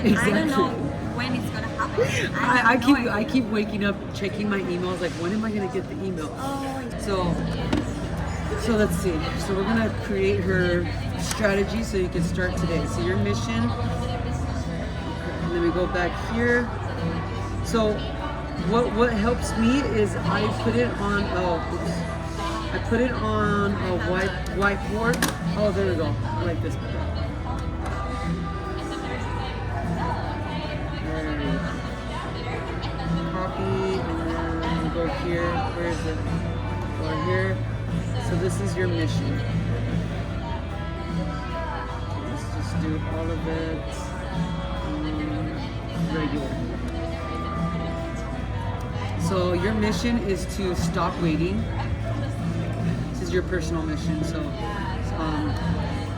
Like Exactly. I don't know when it's gonna happen. I keep waking up checking my emails, like when am I gonna get the email? Oh, So let's see. So we're gonna create her strategy so you can start today. So your mission, and then we go back here. So what helps me is I put it on I put it on a whiteboard. Oh, there we go. I like this better. There we go. Copy and then go here. Where is it? Go here. So this is your mission. Let's just do all of it regular. So your mission is to stop waiting. This is your personal mission. So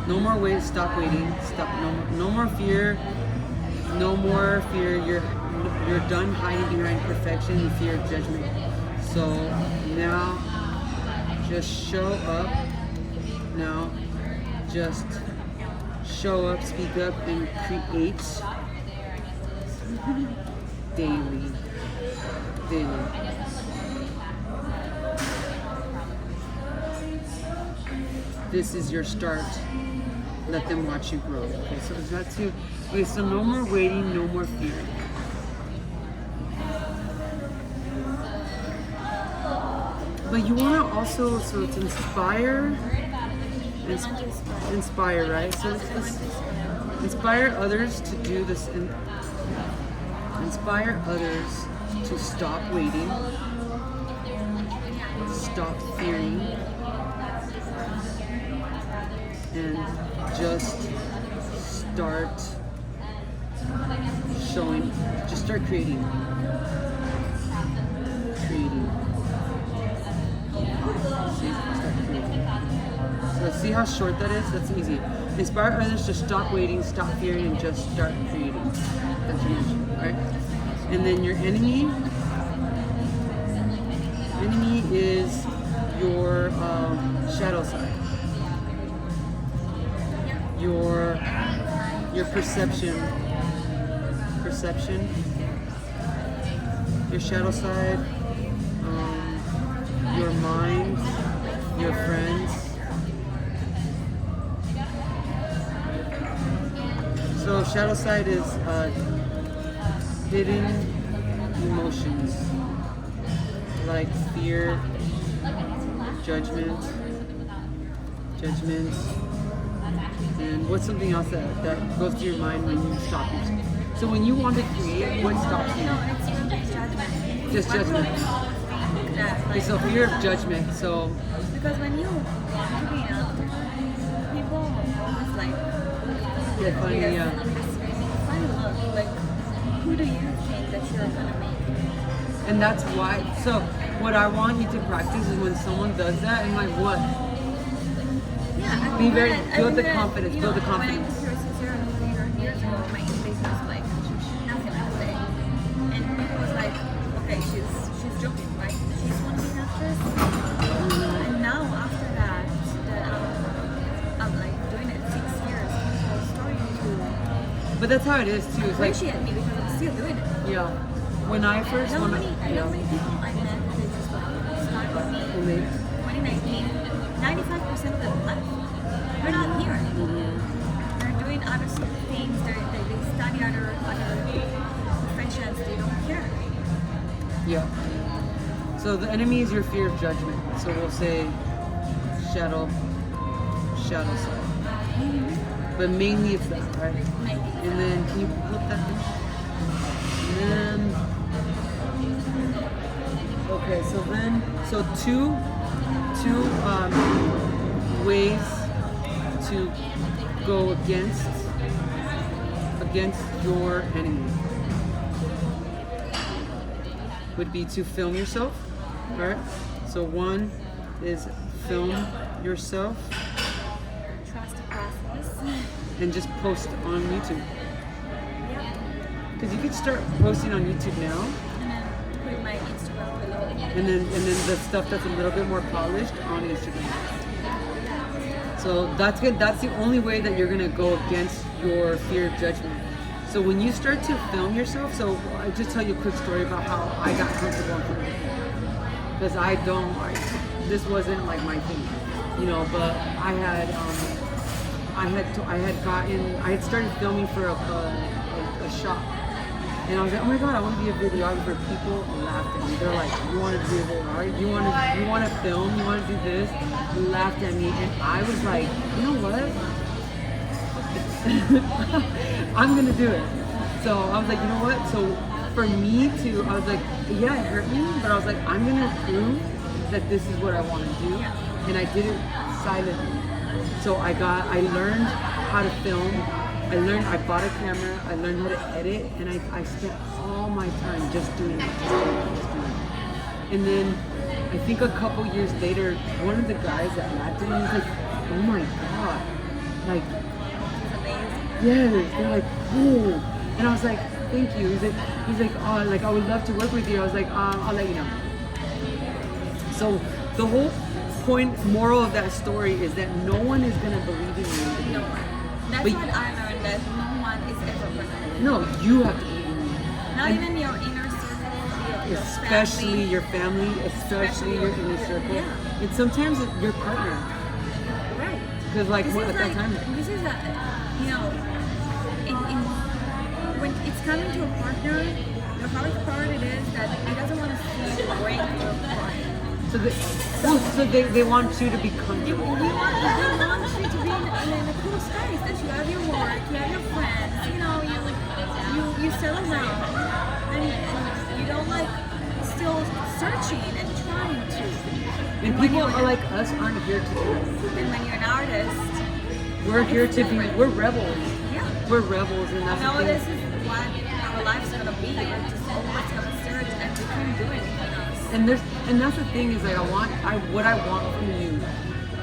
no more wait. Stop waiting. Stop. No more fear. No more fear. You're done hiding behind perfection and fear of judgment. So now. Just show up now. Just show up, speak up, and create daily. This is your start. Let them watch you grow. Okay, so is that too? Okay, so no more waiting, no more fear. But you want to also, so it's inspire, right? So let's inspire others to do this, inspire others to stop waiting, stop fearing, and just start showing, just start creating. So see how short that is? That's easy. Inspire others to stop waiting, stop fearing, and just start creating. That's your mission, right? And then your enemy is your shadow side. Your perception. Your shadow side. Your mind, your friends. So shadow side is hidden emotions like fear, judgment, and what's something else that goes to your mind when you stop yourself? So when you want to create, what stops you? no, it's judgment. Just judgment. Okay, so fear of judgment. So because when you want to be an actor, people always like funny, yeah. Funny look. Like, who do you think that you're gonna make? And that's why. So what I want you to practice is when someone does that, and like what? Yeah, Be very build the confidence. Build the confidence. When I was years ago, my English was like nothing I say, and people was like, okay, she's joking, right? She's one of the actors. And now after that I'm like doing it 6 years, people starting to. But that's how it is too. It's like appreciate me because I'm still doing it. yeah. When I first You know how many people I met that just like started with me in 2019? 95% of them left. They're not here. They're doing other things. They study other professions. They don't care. Yeah. So the enemy is your fear of judgment. So we'll say shadow side. But mainly it's that, right? Maybe. And then can you flip that thing? And then okay, so two ways to go against your enemy would be to film yourself, right? So one is film yourself Trust the process. and just post on YouTube. Because you could start posting on YouTube now, And then put my Instagram below. and then the stuff that's a little bit more polished on Instagram. So that's good. That's the only way that you're gonna go against your fear of judgment. So when you start to film yourself, so I just tell you a quick story about how I got comfortable in front of the camera. Because this wasn't like my thing, you know. But I had started filming for a shop, and I was like, oh my god, I want to be a videographer. People laughed at me. They're like, you want to do art? You want to film? You want to do this? They laughed at me, and I was like, you know what? I'm gonna do it. So I was like, you know what? So for me to, I was like, yeah, it hurt me, but I was like, I'm gonna prove that this is what I want to do, and I did it silently. So I learned how to film. I bought a camera. I learned how to edit, and I spent all my time just doing it. And then I think a couple years later, one of the guys that laughed at me was like, oh my god, like. Yes, they're like, oh, and I was like, thank you. He's like, oh, like I would love to work with you. I was like, I'll let you know. So the whole moral of that story is that no one is gonna believe in you. No one. That's what I learned. That no one is ever gonna. No, you have to believe in you. Not even your inner circle, especially your family, especially your inner circle, yeah. And sometimes your partner. Right. Because like at that time. This is you know. When it's coming to a partner, the hard part it is that he doesn't want to see you break your apart. So they want you to be comfortable. They want you to be in a cool space, that you have your work, you have your friends, you know, you settle down, and you don't like still searching and trying to. And people are like us aren't here to do it. And when you're an artist, we're here to be, we're rebels. We're rebels, and that's the thing. This is what our life's gonna be. We're just always gonna search and we can't do anything else. And that's the thing is like what I want from you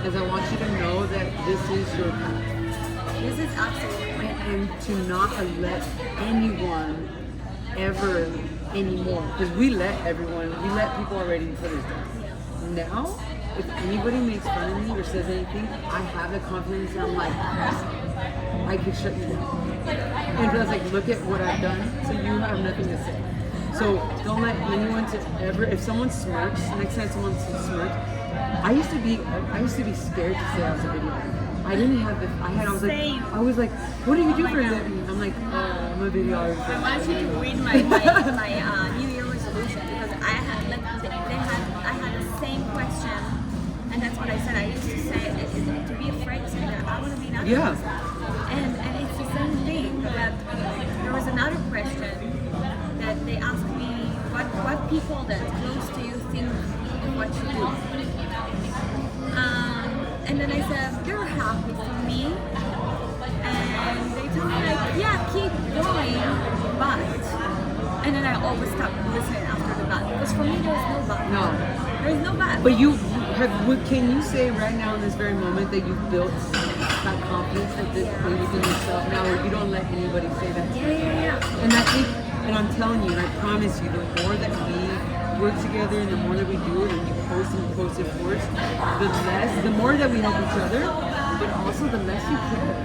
is I want you to know that this is your path. This is absolutely and to not let anyone ever anymore, because we let people already put us down. Now, if anybody makes fun of me or says anything, I have the confidence and I'm like, I can shut you down. And I was like, look at what I've done, so you have nothing to say. So don't let anyone if someone smirks, next time someone smirks, I used to be scared to say I was a videographer. I didn't have I was like, what do you do for a living? I'm like, I'm a videographer. I want you to read my New Year resolution, because I had the same question, and that's what I said. I used to say to be afraid to say that I want to be an actress. Yeah. And it's the same thing. That there was another question that they asked me, what people that close to you think of what you do. And then I said, they're happy for me. And they told me like, yeah, keep going, but. And then I always stopped listening after the but, because for me there's no but. No. There's no but. But can you say right now in this very moment that you've built that confidence that believe in yourself now, where you don't let anybody say that? Yeah. And I think, and I'm telling you, and I promise you, the more that we work together and the more that we do it, and you post it first, the more that we help each other, but also the less you care.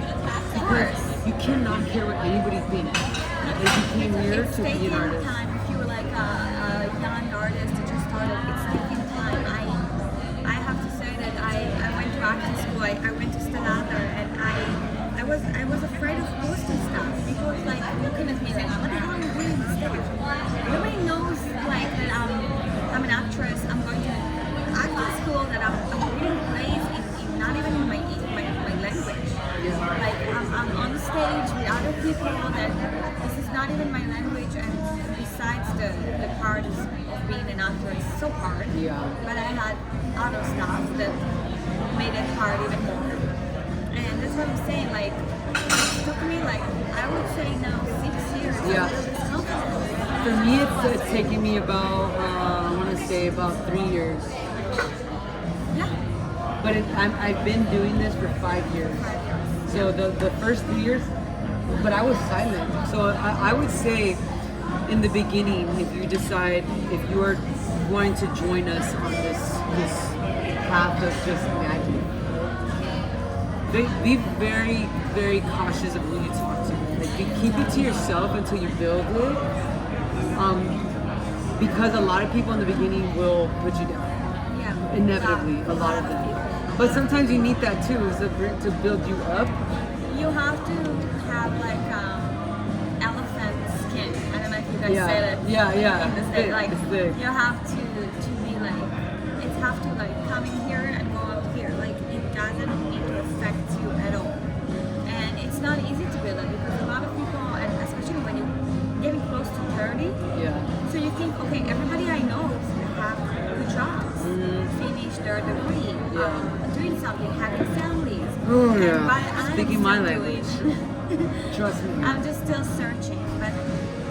Because you cannot care what anybody thinks. Like you came here to be an artist. Time. If you were like a young artist that just started, it's taking time. I have to say that I went to acting school. I went to Stellar, and I was afraid of posting stuff. People was like looking at me like, what the hell are you doing on stage? Nobody knows like that I'm an actress. I'm going to acting school, that I'm reading plays in not even in my language. Like I'm on stage with other people that this is not even my language, and besides the part of being an actor is so hard. Yeah. But I had other stuff that made it hard even more. And that's what I'm saying, like it took me like I would say now 6 years to build this confidence. For me it's taken me about I want to say about 3 years. Yeah. But I've been doing this for 5 years. So the first 3 years, but I was silent. So I would say in the beginning, if you decide, if you are wanting to join us on this path of just magic, be very, very cautious of who you talk to. Like, you keep it to yourself until you build it. Because a lot of people in the beginning will put you down. Yeah. Inevitably, a lot of them. But sometimes you need that too, is to build you up. You have to have like elephant skin. I don't know if you guys say that. Yeah. In the It's States, thick, like it's thick. you have to be like, it have to like come in here and go out here. Like it doesn't need to affect you at all. And it's not easy to build it because a lot of people, and especially when you're getting close to 30, Yeah. so you think, okay, everybody I know have good jobs, finish their degree, doing something, having families. Oh And yeah. but I'm Speaking my still language. doing- Trust me. I'm just still searching, but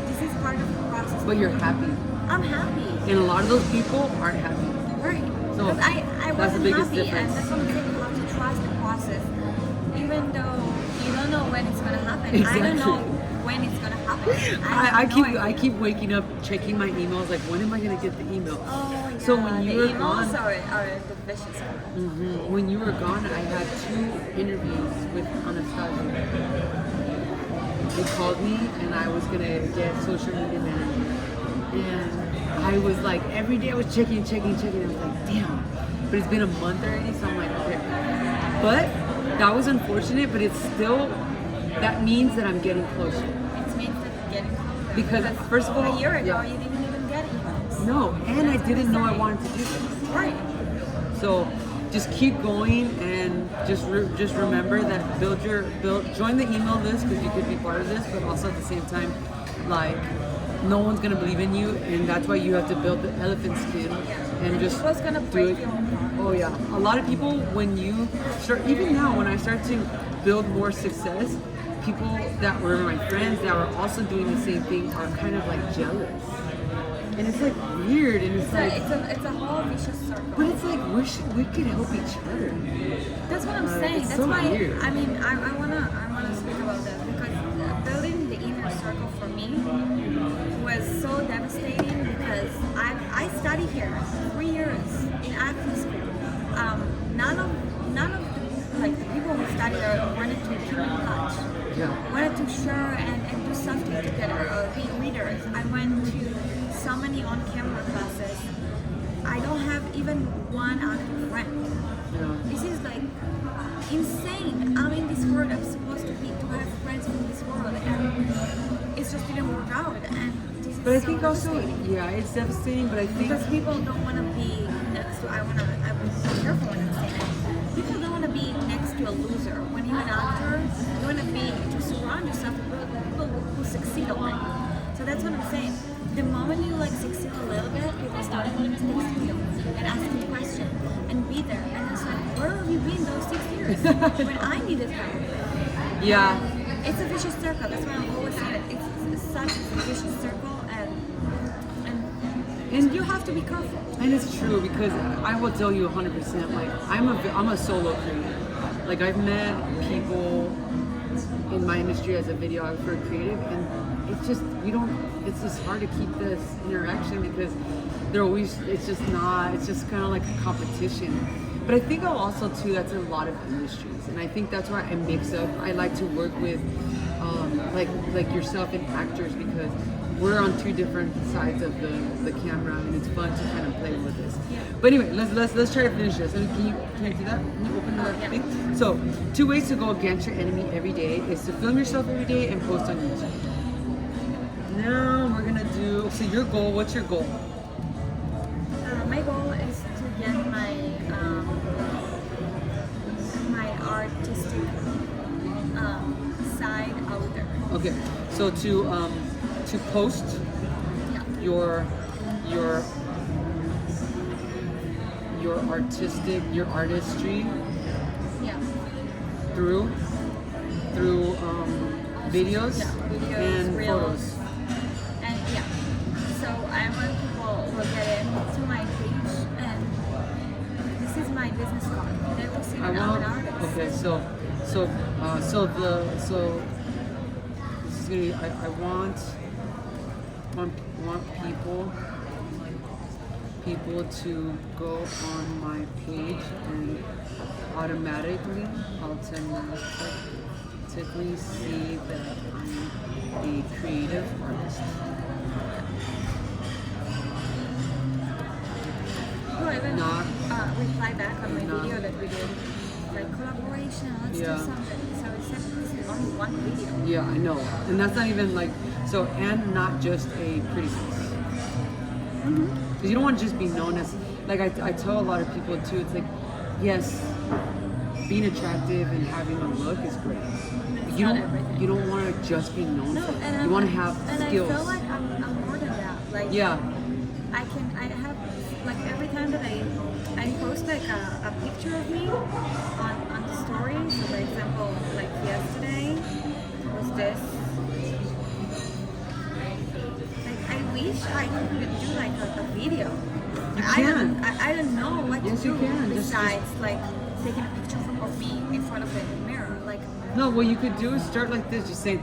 this is part of the process. But you're happy. I'm happy. And a lot of those people aren't happy. Right. So, Because I that's wasn't the biggest happy, difference. and that's what I'm saying. You have to trust the process, even though you don't know when it's gonna happen. I Exactly. don't know when it's gonna happen. I keep waking up checking my emails like, when am I gonna get the email? Oh yeah. So when you the were emails gone- are the vicious one. When you were gone, I had 2 interviews with Anastasia. They called me and I was gonna get social media manager. And I was like, every day I was checking. I was like, damn. But it's been a month already, so I'm like, okay. But that was unfortunate, but it's still, that means that I'm getting closer. It means that you're getting closer. Because first of all, a year ago yeah. you didn't even get emails. No, and I didn't know I wanted to do this. Right. So just keep going and just remember that join the email list because you could be part of this, but also at the same time, like, no one's gonna believe in you, and that's why you have to build the elephant skin and just People's gonna do break it. your heart. Oh yeah, a lot of people when you start, even now when I start to build more success, people that were my friends that were also doing the same thing are kind of like jealous, and it's like weird, and it's like. It's a whole vicious circle. But it's like we could help each other. That's what I'm saying. It's That's so why weird. I mean I wanna speak about that because building the inner circle for me was so devastating because I studied here 3 years in acting school. None of the, like the people who studied there wanted to keep in touch. Yeah. Wanted to share and do something together or be readers. I went to so many on-camera classes. I don't have even one active friend. Yeah. This is like insane. I'm in this world. I'm supposed to have friends from this world, and it's just didn't work out. And this is But I so think also, devastating. yeah, it's devastating. But I think Because people don't want to be next to. I would be careful when I'm saying that. People don't want to be next to a loser. When you're an actor, you want to surround yourself with people who succeed already. So that's what I'm saying. The moment you like succeed a little bit, people start making mistakes to you and asking questions and be there. And it's like, where have you been those 6 years when I needed help? yeah, It's a vicious circle. That's why I'm always saying it. It's such a vicious circle, and you have to be careful. and it's true because I will tell you 100%. Like I'm a solo creator. Like I've met people in my industry as a videographer, creative, and it's just it's just hard to keep this interaction because it's just kind of like a competition. But I think also too, that's in a lot of industries, and I think that's why I mix up. I like to work with like yourself and actors because we're on 2 different sides of the camera, and it's fun to kind of play with this. But anyway, let's try to finish this. And can you do that? Can you open the thing? So 2 ways to go against your enemy every day is to film yourself every day and post on YouTube. Now we're gonna do. So your goal? What's your goal? My goal is to get my artistic side out there. Okay. So to post Yeah. your artistry Yeah. through videos, Yeah, videos, and reels. photos. And yeah, so I want people will get into my page, and this is my business card. They will see that I'm an artist. Okay, so this is gonna be. I want people to go on my page and automatically see that I'm a creative artist. Oh, I even Not reply back on my not- video that we did. Like collaboration, let's Yeah. do something. So it said this is only one video. Yeah, I know, and that's not even like so, and not just a pretty face. Because you don't want to just be known as like I tell a lot of people too. It's like, yes, being attractive and having a look is great. But not everything. you don't want to just be known No, for it. and You want to have and skills. I feel like I'm more than that. Like Yeah, I have like every time that I post like a picture of me on the story. So for example, like yesterday was this. Like I wish I could do like a video. You I can. I don't know what Yes, to you do can. besides like taking a picture of me in front of the mirror. Like no, what you could do is start like this, just saying,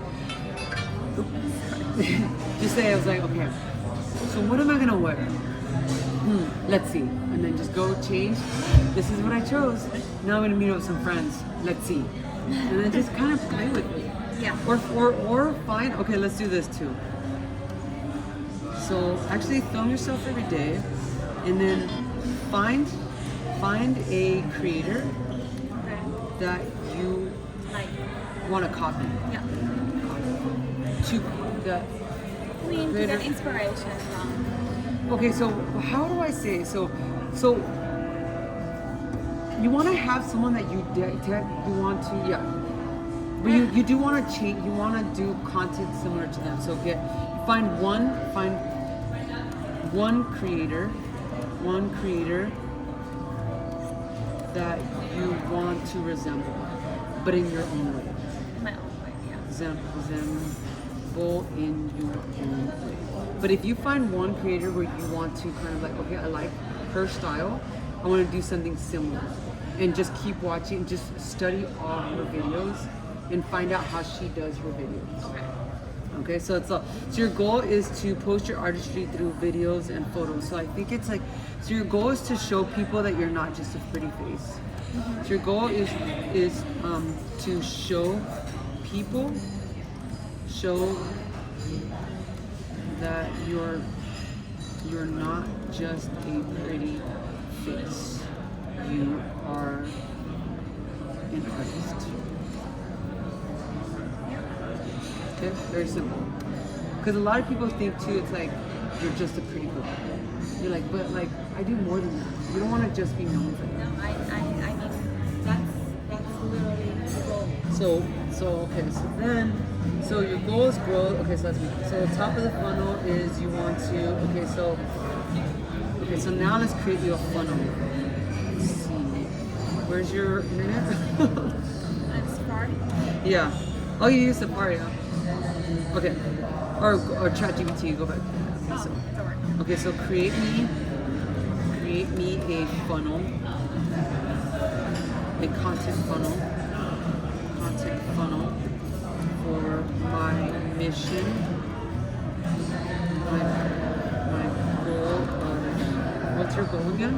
just say, I was like, okay, so what am I gonna wear? Let's see. And then just go change. This is what I chose. Now I'm gonna meet up with some friends. Let's see. And then just kind of play with it. yeah. Or find, okay, let's do this too. So actually film yourself every day and then find a creator Okay. that you Like want to copy. yeah. To that I mean to Creator. get inspiration from. okay, so how do I say so you want to have someone that you want to but you do want to change, you want to do content similar to them, so find one creator that you want to resemble, but in your own way. My own way, yeah. Resemble in your own way. But if you find one creator where you want to kind of like, okay, I like her style, I want to do something similar, and just keep watching, just study all her videos and find out how she does her videos. Okay. Okay, so so your goal is to post your artistry through videos and photos. So I think it's like, so your goal is to show people that you're not just a pretty face. So your goal is to show people, that you're not just a pretty face. You are an artist. Okay, very simple. Because a lot of people think too, it's like you're just a pretty girl. You're like, but like I do more than that. You don't want to just be known for that. No, I mean that's literally the goal. So your goal is growth. Okay, so that's me. So the top of the funnel is you want to. Okay, so now let's create you a funnel. Let's see. Where's your internet? I'm Safari. Yeah. Oh, you use Safari, huh? Okay. Or ChatGPT. Go back. Okay, so. Don't worry. Okay, so create me a funnel, a content funnel for my mission, my goal of, what's your goal again?